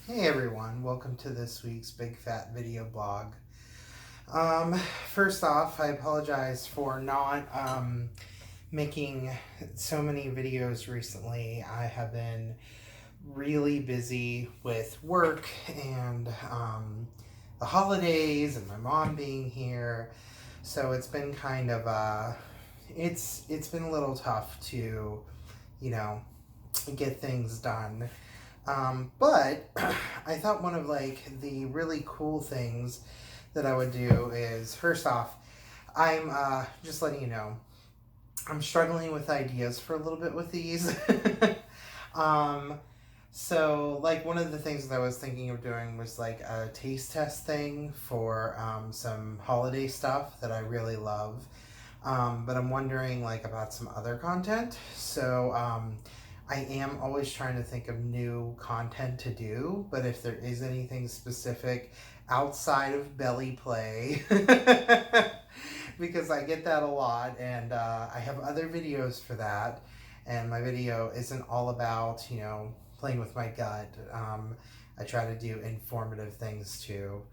Hey everyone, welcome to this week's Big Fat Video Blog. First off, I apologize for not making so many videos recently. I have been really busy with work and the holidays and my mom being here. So it's been kind of it's been a little tough to, you know, get things done. But I thought one of the really cool things that I would do is, first off, I'm just letting you know I'm struggling with ideas for a little bit with these. um, so like one of the things that I was thinking of doing was like a taste test thing for some holiday stuff that I really love. But I'm wondering like about some other content. So I am always trying to think of new content to do, but if there is anything specific outside of belly play, because I get that a lot, and I have other videos for that, and my video isn't all about, playing with my gut. I try to do informative things too.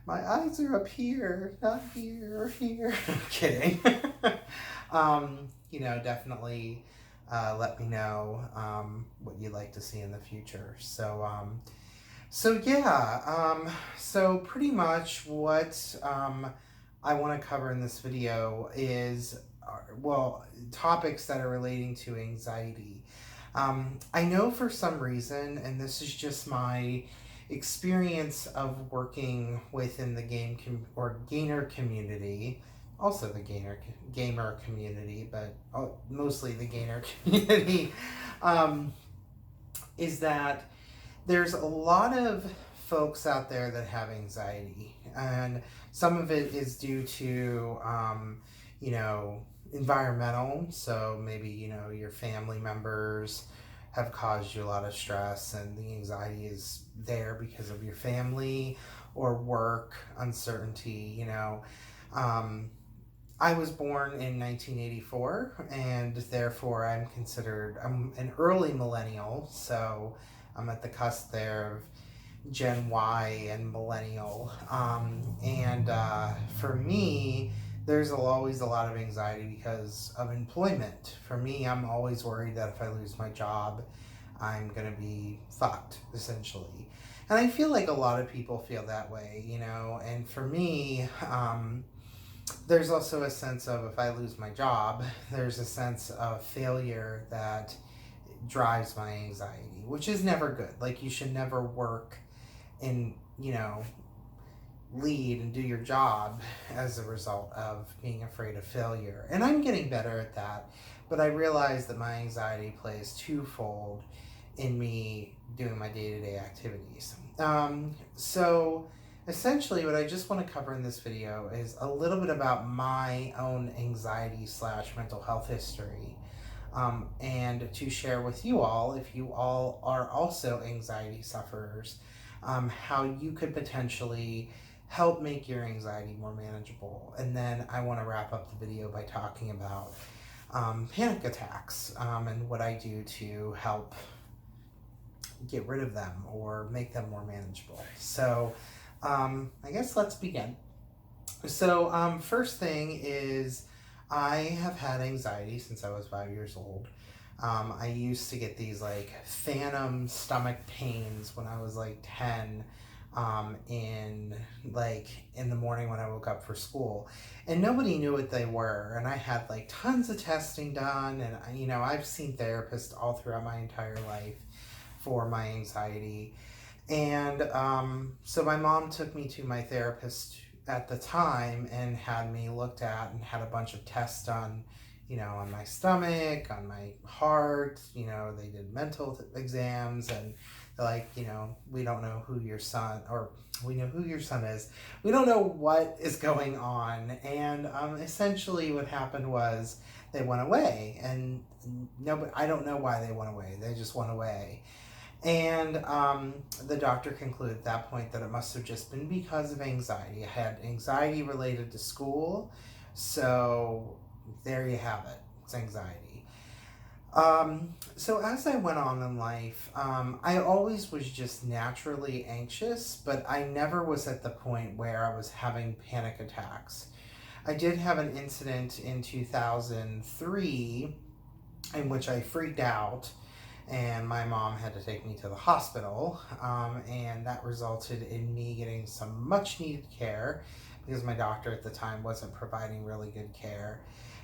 My eyes are up here, not here or here. I'm kidding. Definitely let me know what you'd like to see in the future. So pretty much what I want to cover in this video is, topics that are relating to anxiety. I know for some reason, and this is just my experience of working within the gainer community, also the gamer community, but mostly the gainer community, is that there's a lot of folks out there that have anxiety, and some of it is due to environmental. So maybe your family members have caused you a lot of stress, and the anxiety is there because of your family or work uncertainty. I was born in 1984, and therefore I'm an early millennial, so I'm at the cusp there of Gen Y and millennial. And for me, there's always a lot of anxiety because of employment. For me, I'm always worried that if I lose my job, I'm going to be fucked, essentially. And I feel like a lot of people feel that way, and for me, there's also a sense of, if I lose my job, there's a sense of failure that drives my anxiety, which is never good. Like, you should never work and, lead and do your job as a result of being afraid of failure. And I'm getting better at that, but I realize that my anxiety plays twofold in me doing my day-to-day activities. So essentially what I just want to cover in this video is a little bit about my own anxiety / mental health history, and to share with you all, if you all are also anxiety sufferers, how you could potentially help make your anxiety more manageable. And then I want to wrap up the video by talking about panic attacks, and what I do to help get rid of them or make them more manageable. So I guess let's begin. So first thing is, I have had anxiety since I was 5 years old. I used to get these phantom stomach pains when I was 10, in the morning when I woke up for school, and nobody knew what they were. And I had tons of testing done, and I've seen therapists all throughout my entire life for my anxiety. And so my mom took me to my therapist at the time and had me looked at and had a bunch of tests done, on my stomach, on my heart. They did mental exams, and they're like, we don't know who your son, or we know who your son is. We don't know what is going on. And essentially what happened was they went away, and I don't know why they went away. They just went away. And the doctor concluded at that point that it must have just been because of anxiety. I had anxiety related to school, so there you have it. It's anxiety. So as I went on in life, I always was just naturally anxious, but I never was at the point where I was having panic attacks. I did have an incident in 2003 in which I freaked out and my mom had to take me to the hospital, and that resulted in me getting some much needed care because my doctor at the time wasn't providing really good care.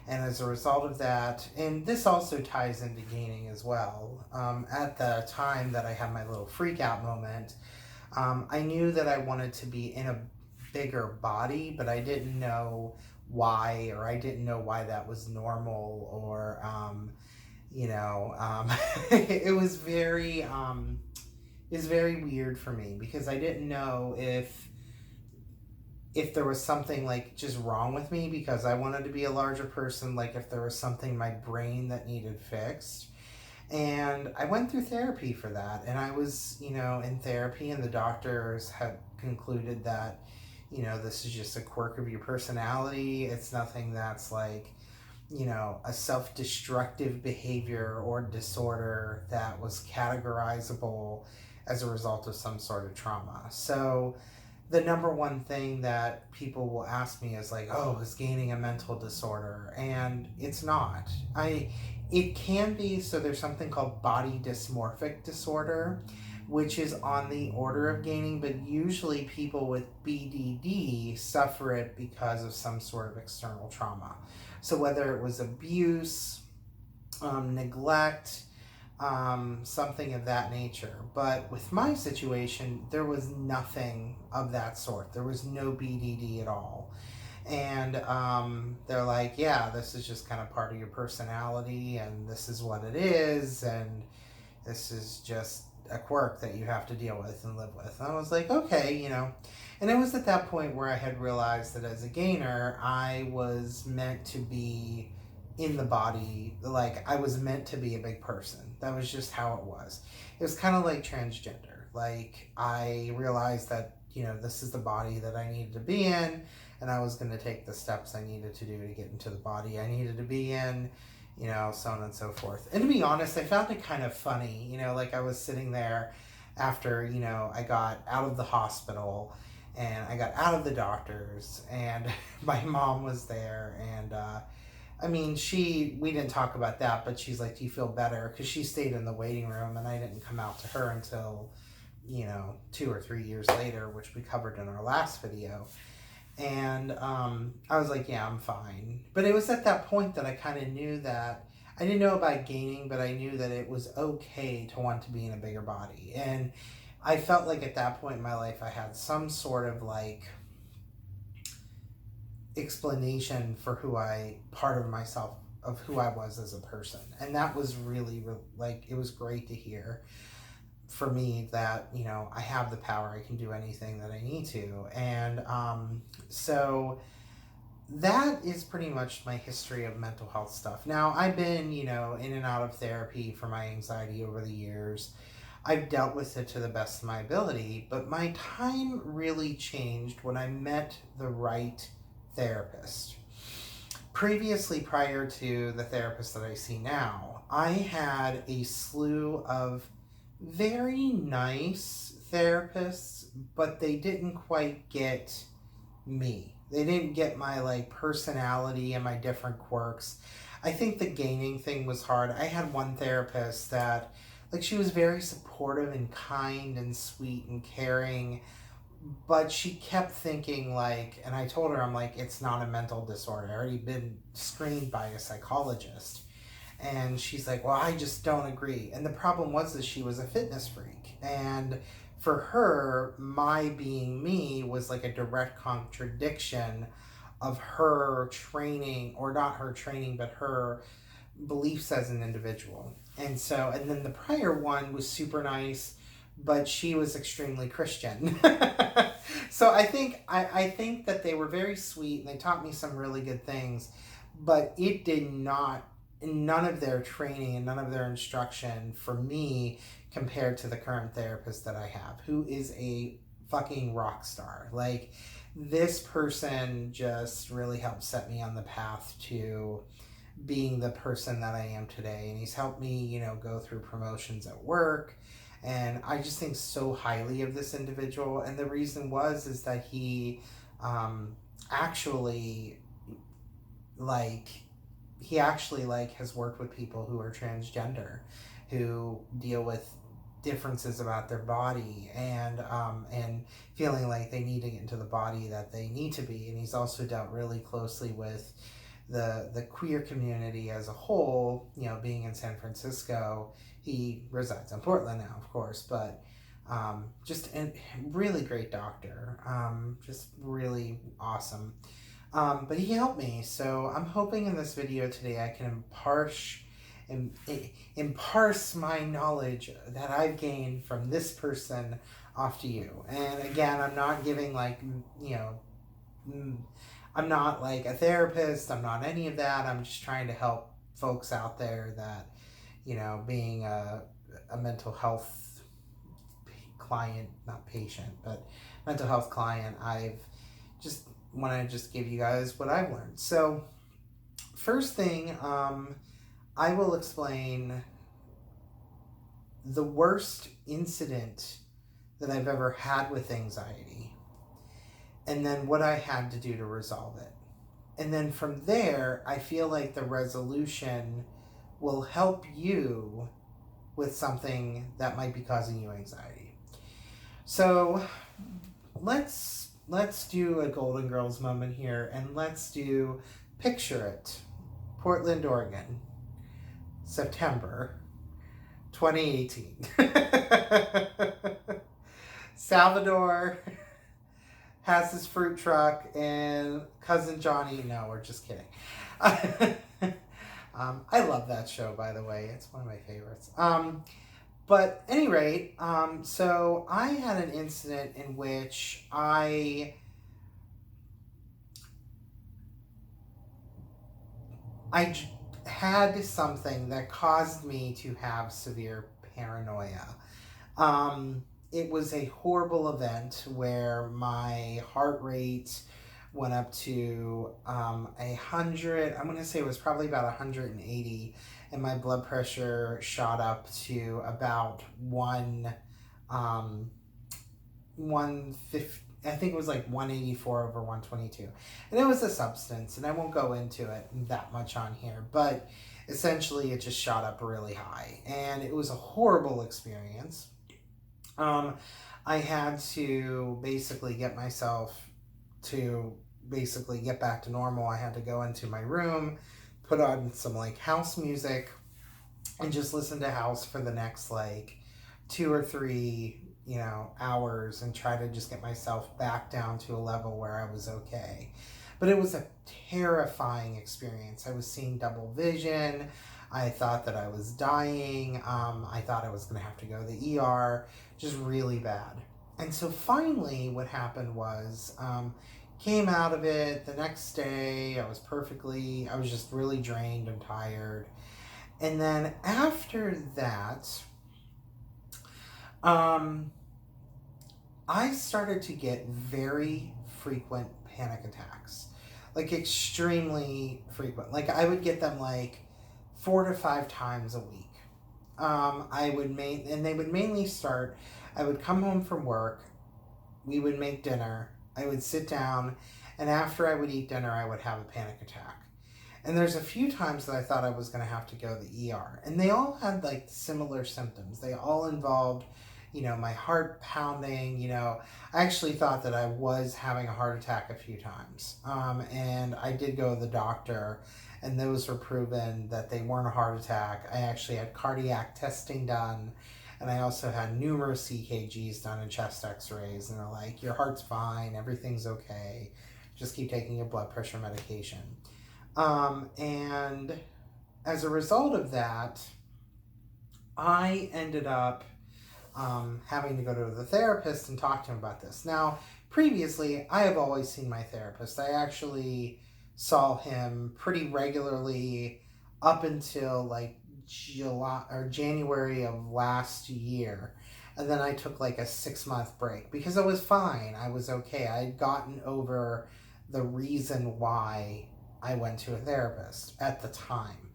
And as a result of that, and this also ties into gaining as well, at the time that I had my little freak out moment, I knew that I wanted to be in a bigger body, but I didn't know why, or I didn't know why that was normal, or it was very weird for me because I didn't know if there was something like just wrong with me because I wanted to be a larger person, like if there was something in my brain that needed fixed. And I went through therapy for that, and I was, in therapy, and the doctors had concluded that, this is just a quirk of your personality. It's nothing that's like, a self-destructive behavior or disorder that was categorizable as a result of some sort of trauma. So the number one thing that people will ask me is like, "Oh, is gaining a mental disorder?" And it's not. It can be. So there's something called body dysmorphic disorder, which is on the order of gaining, but usually people with BDD suffer it because of some sort of external trauma. So whether it was abuse, neglect, something of that nature. But with my situation, there was nothing of that sort. There was no BDD at all. And they're like, yeah, this is just kind of part of your personality, and this is what it is, and this is just a quirk that you have to deal with and live with. And I was like, okay. And it was at that point where I had realized that as a gainer, I was meant to be in the body, like I was meant to be a big person. That was just how it was. It was kind of like transgender. Like I realized that, this is the body that I needed to be in, and I was going to take the steps I needed to do to get into the body I needed to be in, so on and so forth. And to be honest, I found it kind of funny, like I was sitting there after, I got out of the hospital and I got out of the doctors, and my mom was there, and we didn't talk about that, but she's like, "Do you feel better?" Because she stayed in the waiting room, and I didn't come out to her until, 2 or 3 years later, which we covered in our last video. And I was like, "Yeah, I'm fine." But it was at that point that I kind of knew that I didn't know about gaining, but I knew that it was okay to want to be in a bigger body. And I felt like at that point in my life, I had some sort of like explanation for part of myself, of who I was as a person. And that was really, like, it was great to hear for me that, I have the power, I can do anything that I need to. And so that is pretty much my history of mental health stuff. Now, I've been, in and out of therapy for my anxiety over the years. I've dealt with it to the best of my ability, but my time really changed when I met the right therapist. Previously, prior to the therapist that I see now, I had a slew of very nice therapists, but they didn't quite get me. They didn't get my like personality and my different quirks. I think the gaining thing was hard. I had one therapist that, like, she was very supportive and kind and sweet and caring, but she kept thinking like, and I told her, I'm like, it's not a mental disorder. I already been screened by a psychologist. And she's like, well, I just don't agree. And the problem was that she was a fitness freak. And for her, my being me was like a direct contradiction of her training, or not her training, but her beliefs as an individual. And so, and then the prior one was super nice, but she was extremely Christian. So I think that they were very sweet and they taught me some really good things, but it did not, none of their training and none of their instruction for me compared to the current therapist that I have, who is a fucking rock star. Like, this person just really helped set me on the path to being the person that I am today. And he's helped me, you know, go through promotions at work. And I just think so highly of this individual. And the reason is that he actually like has worked with people who are transgender, who deal with differences about their body, and feeling like they need to get into the body that they need to be. And he's also dealt really closely with the queer community as a whole, you know, being in San Francisco. He resides in Portland now, of course, but just a really great doctor, just really awesome. But he helped me, so I'm hoping in this video today I can imparse my knowledge that I've gained from this person off to you. And again, I'm not giving like, you know, I'm not like a therapist, I'm not any of that. I'm just trying to help folks out there that, you know, being a mental health client, not patient, but mental health client, I've just want to just give you guys what I've learned. So first thing, I will explain the worst incident that I've ever had with anxiety, and then what I had to do to resolve it. And then from there, I feel like the resolution will help you with something that might be causing you anxiety. So let's do a Golden Girls moment here, and let's do picture it. Portland, Oregon, September 2018. Salvador has his fruit truck, and cousin Johnny, no, we're just kidding. I love that show, by the way. It's one of my favorites. But at any rate, so I had an incident in which I had something that caused me to have severe paranoia. It was a horrible event where my heart rate went up to 100. I'm going to say it was probably about 180, and my blood pressure shot up to about 150. I think it was like 184 over 122. And it was a substance, and I won't go into it that much on here, but essentially it just shot up really high, and it was a horrible experience. I had to basically get myself to basically get back to normal. I had to go into my room, put on some like house music, and just listen to house for the next like 2 or 3, you know, hours, and try to just get myself back down to a level where I was okay. But it was a terrifying experience. I was seeing double vision. I thought that I was dying. I thought I was going to have to go to the ER. Just really bad. And so finally what happened was, came out of it the next day. I was just really drained and tired. And then after that, I started to get very frequent panic attacks, like extremely frequent. Like I would get them like 4 to 5 times a week. And they would mainly start, I would come home from work, we would make dinner, I would sit down, and after I would eat dinner, I would have a panic attack. And there's a few times that I thought I was going to have to go to the ER. And they all had like similar symptoms. They all involved, you know, my heart pounding, you know. I actually thought that I was having a heart attack a few times. And I did go to the doctor, and those were proven that they weren't a heart attack. I actually had cardiac testing done, and I also had numerous EKGs done and chest x-rays, and they're like, your heart's fine, everything's okay, just keep taking your blood pressure medication. And as a result of that, I ended up having to go to the therapist and talk to him about this. Now, previously, I have always seen my therapist. I actually saw him pretty regularly up until like July or January of last year. And then I took like a 6-month break because I was fine. I was okay. I had gotten over the reason why I went to a therapist at the time.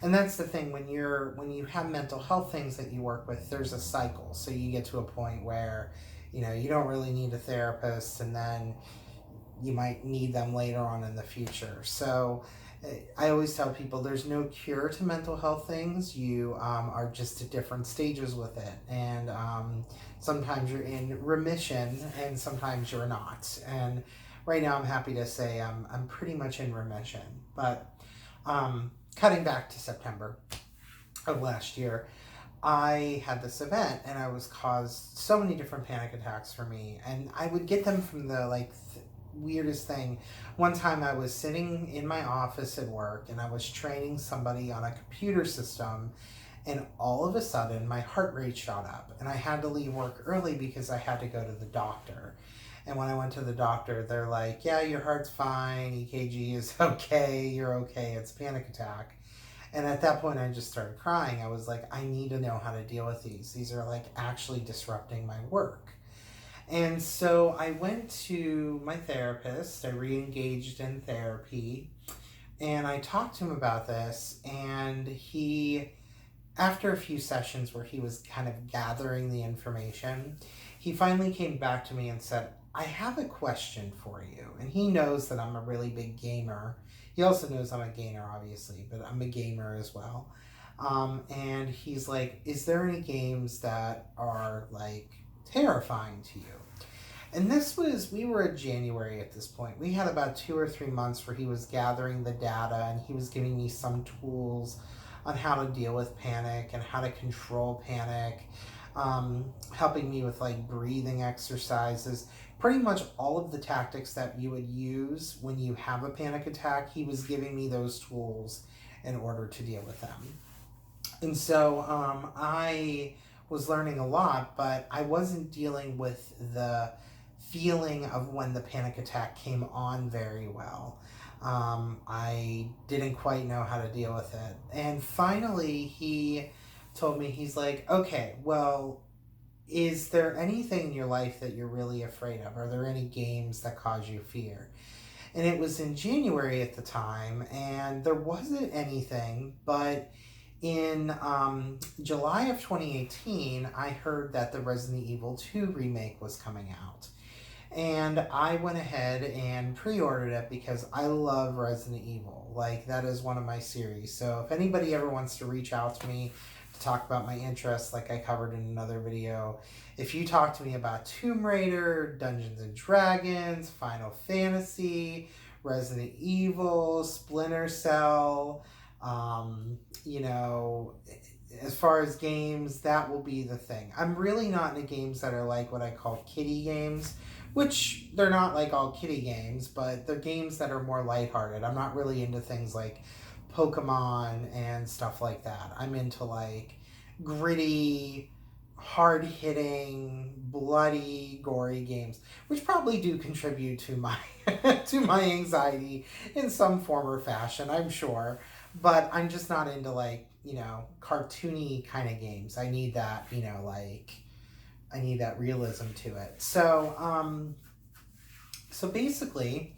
And that's the thing, when you have mental health things that you work with, there's a cycle. So you get to a point where, you don't really need a therapist, and then you might need them later on in the future. So I always tell people there's no cure to mental health things. You are just at different stages with it. And sometimes you're in remission and sometimes you're not. And right now I'm happy to say I'm pretty much in remission. But cutting back to September of last year, I had this event and I was caused so many different panic attacks for me. And I would get them from the weirdest thing. One time I was sitting in my office at work and I was training somebody on a computer system, and all of a sudden my heart rate shot up and I had to leave work early because I had to go to the doctor. And when I went to the doctor, they're like, yeah, your heart's fine, EKG is okay, you're okay, it's a panic attack. And at that point I just started crying. I was like, I need to know how to deal with these. These are actually disrupting my work. And so I went to my therapist. I re-engaged in therapy, and I talked to him about this. And he, after a few sessions where he was kind of gathering the information, he finally came back to me and said, I have a question for you. And he knows that I'm a really big gamer. He also knows I'm a gainer, obviously, but I'm a gamer as well. And he's like, is there any games that are terrifying to you? And we were in January at this point. We had about 2 or 3 months where he was gathering the data and he was giving me some tools on how to deal with panic and how to control panic, helping me with breathing exercises. Pretty much all of the tactics that you would use when you have a panic attack, he was giving me those tools in order to deal with them. And so I was learning a lot, but I wasn't dealing with the feeling of when the panic attack came on very well. I didn't quite know how to deal with it. And finally, he told me, he's like, okay, well, is there anything in your life that you're really afraid of? Are there any games that cause you fear? And it was in January at the time, and there wasn't anything, but in July of 2018, I heard that the Resident Evil 2 remake was coming out. And I went ahead and pre-ordered it because I love Resident Evil. That is one of my series. So if anybody ever wants to reach out to me to talk about my interests, like I covered in another video, if you talk to me about Tomb Raider, Dungeons and Dragons, Final Fantasy, Resident Evil, Splinter Cell, as far as games, that will be the thing. I'm really not into games that are what I call kiddie games, which they're not all kiddie games, but they're games that are more lighthearted. I'm not really into things like Pokemon and stuff like that. I'm into gritty, hard-hitting, bloody, gory games, which probably do contribute to my to my anxiety in some form or fashion, I'm sure. But I'm just not into cartoony kind of games. I need that, I need that realism to it. So basically,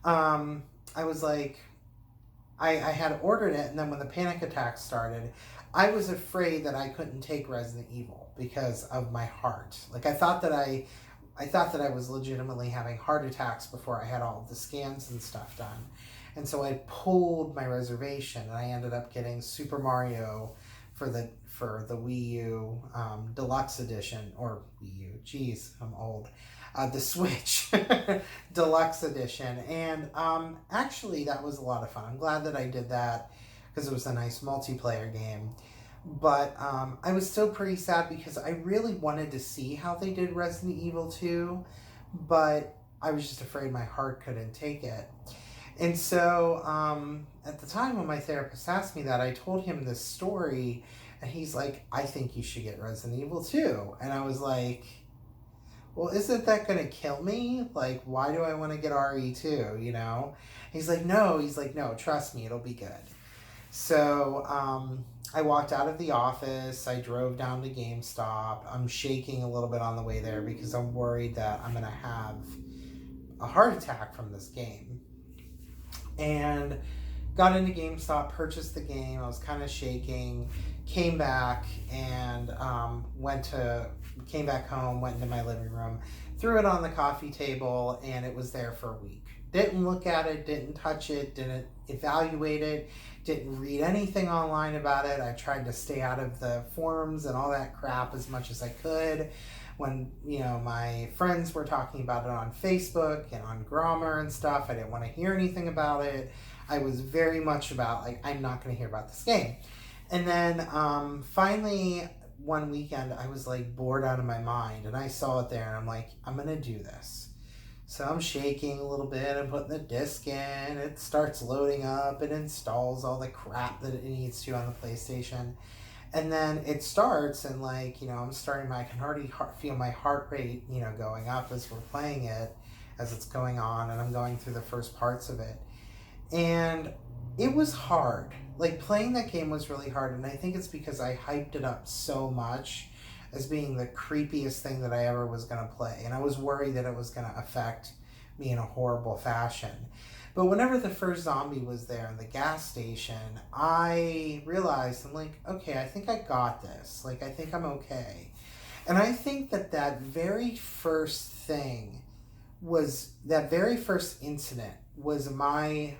I was I had ordered it, and then when the panic attack started, I was afraid that I couldn't take Resident Evil because of my heart. I thought that I was legitimately having heart attacks before I had all of the scans and stuff done. And so I pulled my reservation, and I ended up getting Super Mario for the Wii U Deluxe Edition, or Wii U, geez, I'm old, the Switch Deluxe Edition. And actually that was a lot of fun. I'm glad that I did that because it was a nice multiplayer game. But I was still pretty sad because I really wanted to see how they did Resident Evil 2, but I was just afraid my heart couldn't take it. And so at the time when my therapist asked me that, I told him this story, and he's like, I think you should get Resident Evil 2. And I was like, well, isn't that going to kill me? Why do I want to get RE2, He's like, no, trust me, it'll be good. So I walked out of the office. I drove down to GameStop. I'm shaking a little bit on the way there because I'm worried that I'm going to have a heart attack from this game. and got into GameStop, purchased the game. I was kind of shaking, came back and came back home, went into my living room, threw it on the coffee table, and it was there for a week. Didn't look at it, didn't touch it, didn't evaluate it, didn't read anything online about it. I tried to stay out of the forums and all that crap as much as I could. When, my friends were talking about it on Facebook and on Grommer and stuff, I didn't want to hear anything about it. I was very much about, I'm not going to hear about this game. And then finally, one weekend, I was bored out of my mind, and I saw it there, and I'm like, I'm going to do this. So I'm shaking a little bit and putting the disc in. It starts loading up. It installs all the crap that it needs to on the PlayStation. And then it starts, and I'm starting, I can already feel my heart rate, going up as we're playing it, as it's going on, and I'm going through the first parts of it. And it was hard. Playing that game was really hard, and I think it's because I hyped it up so much as being the creepiest thing that I ever was going to play. And I was worried that it was going to affect me in a horrible fashion. But whenever the first zombie was there in the gas station, I realized, I'm like, okay, I think I got this. I think I'm okay. And I think that very first thing was, that very first incident was my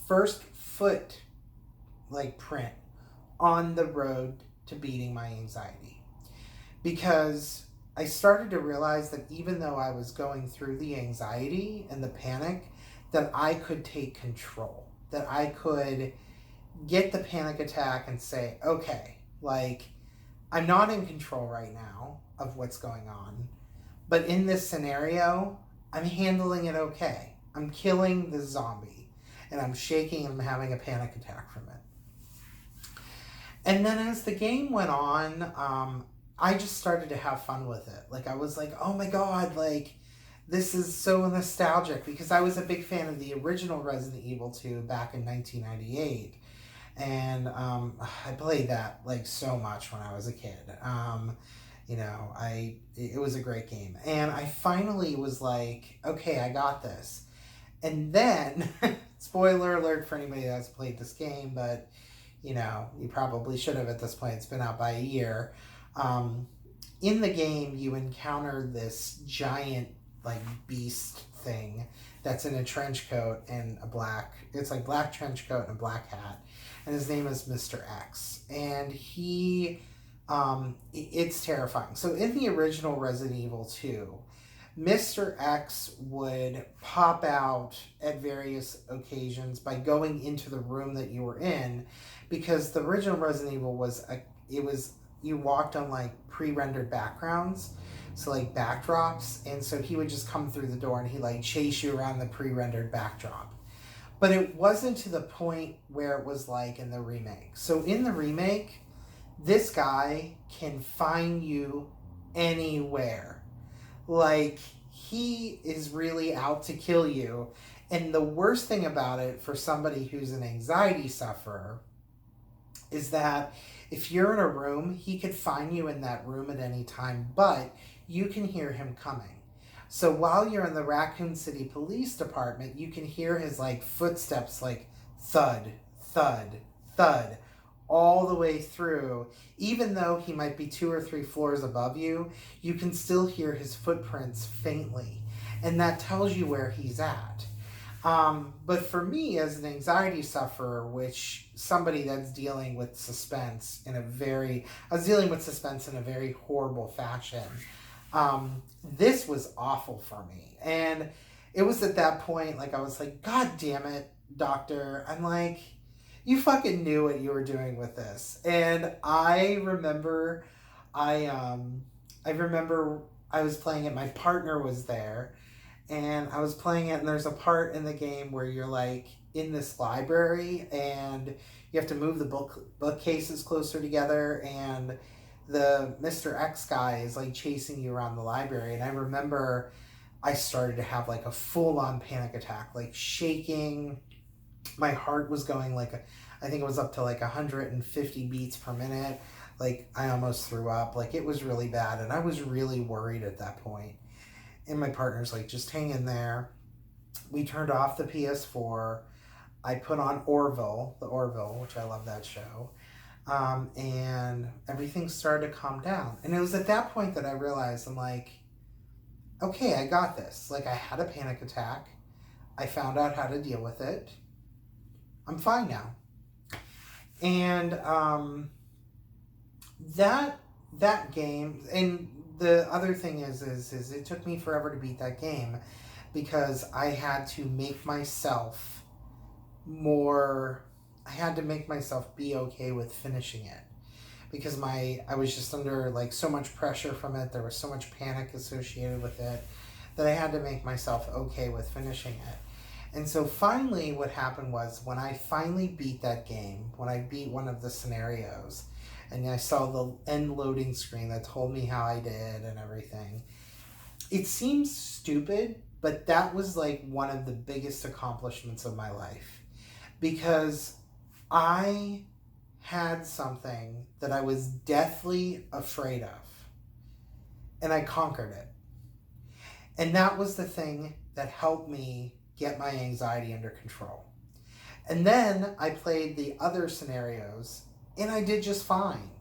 first foot, print on the road to beating my anxiety. Because I started to realize that even though I was going through the anxiety and the panic, that I could take control, that I could get the panic attack and say, okay, I'm not in control right now of what's going on, but in this scenario, I'm handling it okay. I'm killing the zombie, and I'm shaking and I'm having a panic attack from it. And then as the game went on, I just started to have fun with it. I was like, oh my God, this is so nostalgic, because I was a big fan of the original Resident Evil 2 back in 1998. And I played that so much when I was a kid. It was a great game. And I finally was like, okay, I got this. And then, spoiler alert for anybody that's played this game, but you probably should have at this point. It's been out by a year. In the game, you encounter this giant beast thing that's in a trench coat and it's black trench coat and a black hat, and his name is Mr. X, and it's terrifying. So in the original Resident Evil 2, Mr. X would pop out at various occasions by going into the room that you were in, because the original Resident Evil you walked on pre-rendered backgrounds, so backdrops, and so he would just come through the door and he chase you around the pre-rendered backdrop. But it wasn't to the point where it was in the remake. So in the remake, this guy can find you anywhere. He is really out to kill you. And the worst thing about it for somebody who's an anxiety sufferer is that if you're in a room, he could find you in that room at any time, but you can hear him coming. So while you're in the Raccoon City Police Department, you can hear his footsteps thud, thud, thud, all the way through. Even though he might be 2 or 3 floors above you, you can still hear his footprints faintly. And that tells you where he's at. But for me, as an anxiety sufferer, which somebody that's dealing with suspense I was dealing with suspense in a very horrible fashion. This was awful for me. And it was at that point, I was like, God damn it, doctor. I'm you fucking knew what you were doing with this. And I remember I was playing it, my partner was there, and I was playing it, and there's a part in the game where you're in this library, and you have to move the bookcases closer together, and the Mr. X guy is chasing you around the library. And I remember I started to have a full-on panic attack, shaking. My heart was going I think it was up to 150 beats per minute. I almost threw up. It was really bad, and I was really worried at that point. And my partner's just hang in there. We turned off the PS4. I put on the Orville, which I love that show. And everything started to calm down. And it was at that point that I realized, I'm like, okay, I got this. Like, I had a panic attack. I found out how to deal with it. I'm fine now. And that game, and the other thing is it took me forever to beat that game because I had to make myself be okay with finishing it, because I was just under like so much pressure from it. There was so much panic associated with it that I had to make myself okay with finishing it. And so finally what happened was, when I finally beat that game, when I beat one of the scenarios and I saw the end loading screen that told me how I did and everything, it seems stupid, but that was like one of the biggest accomplishments of my life, because I had something that I was deathly afraid of, and I conquered it. And that was the thing that helped me get my anxiety under control. And then I played the other scenarios, and I did just fine.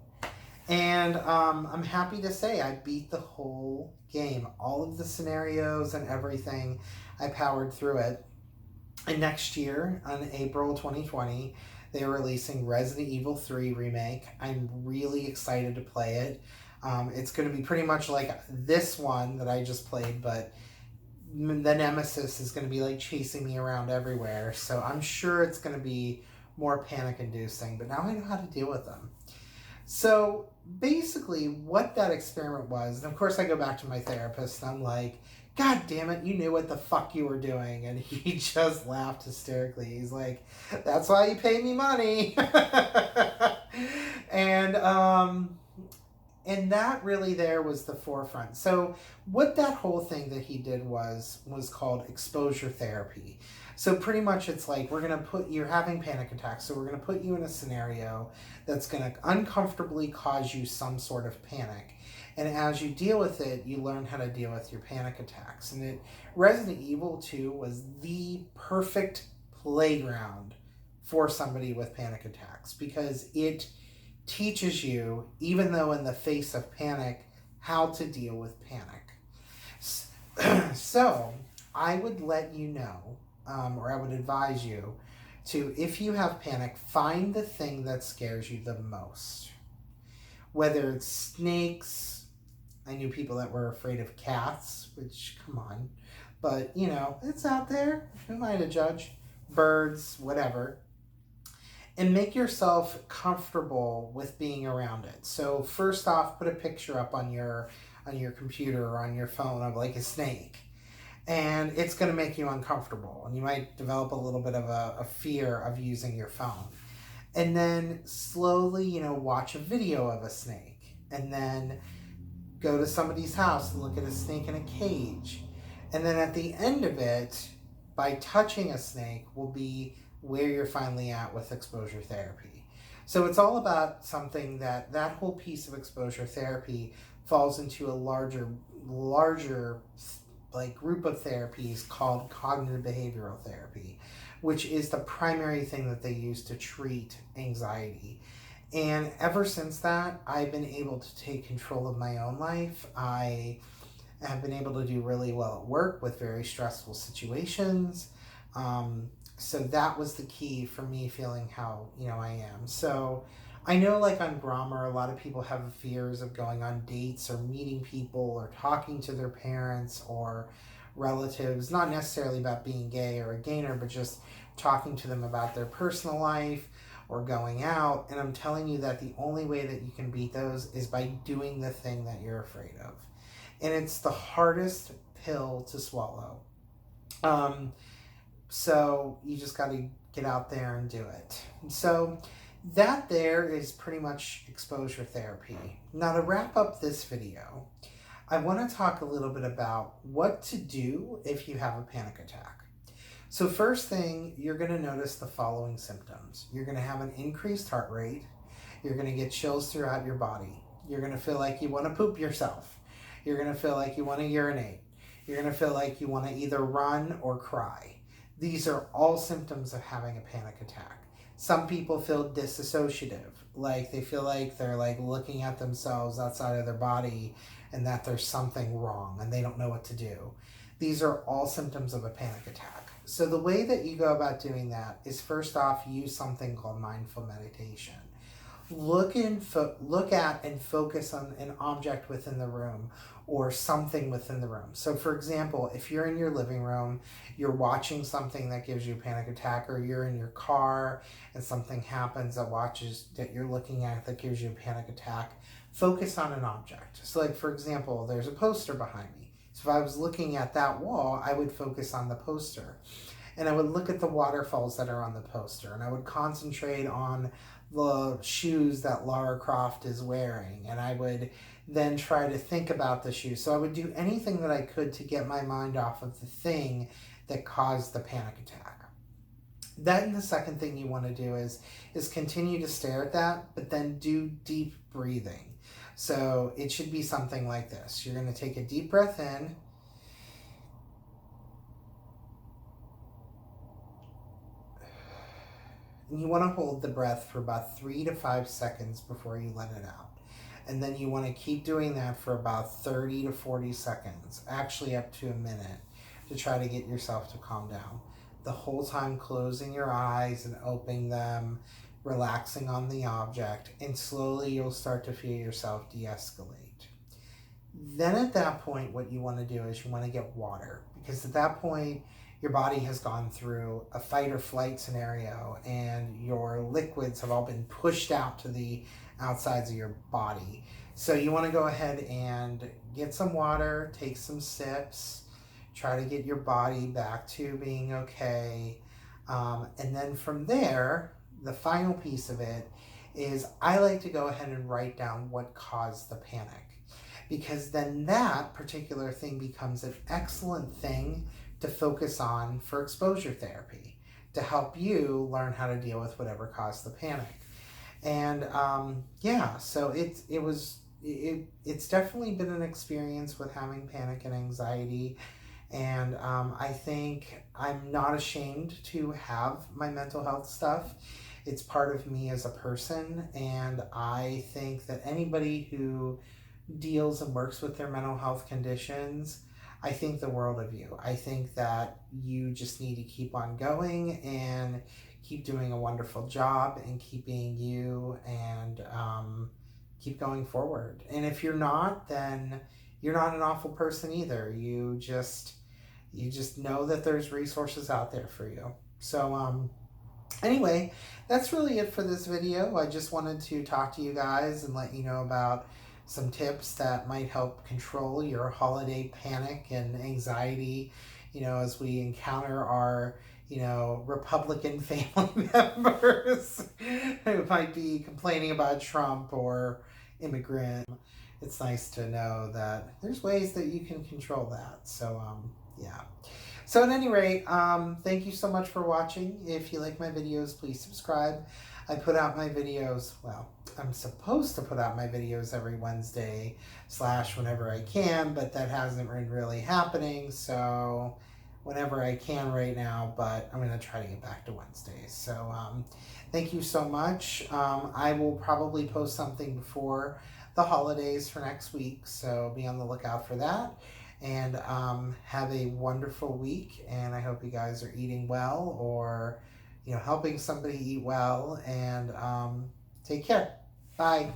And I'm happy to say I beat the whole game, all of the scenarios and everything. I powered through it. And next year, on April 2020, they're releasing Resident Evil 3 Remake. I'm really excited to play it. It's going to be pretty much like this one that I just played, but the Nemesis is going to be like chasing me around everywhere. So I'm sure it's going to be more panic-inducing, but now I know how to deal with them. So basically what that experiment was, and of course I go back to my therapist and I'm like, God damn it, you knew what the fuck you were doing. And he just laughed hysterically. He's like, that's why you pay me money. And that really there was the forefront. So what that whole thing that he did was called exposure therapy. So pretty much it's like, you're having panic attacks, so we're going to put you in a scenario that's going to uncomfortably cause you some sort of panic. And as you deal with it, you learn how to deal with your panic attacks. And Resident Evil 2 was the perfect playground for somebody with panic attacks, because it teaches you, even though in the face of panic, how to deal with panic. So I would let you know, or I would advise you to, if you have panic, find the thing that scares you the most. Whether it's snakes, I knew people that were afraid of cats, which, come on, but you know, it's out there. Who am I to judge? Birds, whatever. And make yourself comfortable with being around it. So first off, put a picture up on your computer or on your phone of like a snake. And it's going to make you uncomfortable. And you might develop a little bit of a fear of using your phone. And then slowly, watch a video of a snake. And then go to somebody's house and look at a snake in a cage. And then at the end of it, by touching a snake, will be where you're finally at with exposure therapy. So it's all about something that whole piece of exposure therapy falls into a larger like group of therapies called cognitive behavioral therapy, which is the primary thing that they use to treat anxiety. And ever since that, I've been able to take control of my own life. I have been able to do really well at work with very stressful situations. So that was the key for me feeling how, I am. So I know like on Grommer, a lot of people have fears of going on dates or meeting people or talking to their parents or relatives, not necessarily about being gay or a gainer, but just talking to them about their personal life or going out. And I'm telling you that the only way that you can beat those is by doing the thing that you're afraid of. And it's the hardest pill to swallow. So you just got to get out there and do it. So that there is pretty much exposure therapy. Now to wrap up this video, I want to talk a little bit about what to do if you have a panic attack. So first thing, you're going to notice the following symptoms. You're going to have an increased heart rate. You're going to get chills throughout your body. You're going to feel like you want to poop yourself. You're going to feel like you want to urinate. You're going to feel like you want to either run or cry. These are all symptoms of having a panic attack. Some people feel disassociative, like they feel like they're like looking at themselves outside of their body and that there's something wrong and they don't know what to do. These are all symptoms of a panic attack. So the way that you go about doing that is, first off, use something called mindful meditation. Look at and focus on an object within the room or something within the room. So for example, if you're in your living room, you're watching something that gives you a panic attack, or you're in your car and something happens that you're looking at that gives you a panic attack, focus on an object. So like, for example, there's a poster behind me. So if I was looking at that wall, I would focus on the poster. And I would look at the waterfalls that are on the poster, and I would concentrate on the shoes that Lara Croft is wearing, and I would then try to think about the shoes. So I would do anything that I could to get my mind off of the thing that caused the panic attack. Then the second thing you want to do is continue to stare at that, but then do deep breathing. So it should be something like this. You're going to take a deep breath in. And you want to hold the breath for about 3 to 5 seconds before you let it out. And then you want to keep doing that for about 30 to 40 seconds, actually up to a minute, to try to get yourself to calm down. The whole time closing your eyes and opening them, relaxing on the object, and slowly you'll start to feel yourself de-escalate. Then at that point, what you want to do is you want to get water, because at that point, your body has gone through a fight or flight scenario and your liquids have all been pushed out to the outsides of your body. So you want to go ahead and get some water, take some sips, try to get your body back to being okay. And then from there, the final piece of it is I like to go ahead and write down what caused the panic, because then that particular thing becomes an excellent thing to focus on for exposure therapy, to help you learn how to deal with whatever caused the panic. And so it's definitely been an experience with having panic and anxiety. And I think I'm not ashamed to have my mental health stuff. It's part of me as a person, and I think that anybody who deals and works with their mental health conditions, I think the world of you. I think that you just need to keep on going and keep doing a wonderful job and keep being you, and keep going forward. And if you're not, then you're not an awful person either. You just know that there's resources out there for you. So anyway, that's really it for this video. I just wanted to talk to you guys and let you know about some tips that might help control your holiday panic and anxiety, as we encounter our, Republican family members who might be complaining about Trump or immigrant. It's nice to know that there's ways that you can control that. So, yeah. So at any rate, thank you so much for watching. If you like my videos, please subscribe. I put out my videos, I'm supposed to put out my videos every Wednesday / whenever I can, but that hasn't been really happening, so whenever I can right now, but I'm going to try to get back to Wednesdays. So thank you so much. I will probably post something before the holidays for next week, so be on the lookout for that. And have a wonderful week, and I hope you guys are eating well, or helping somebody eat well, and take care. Bye.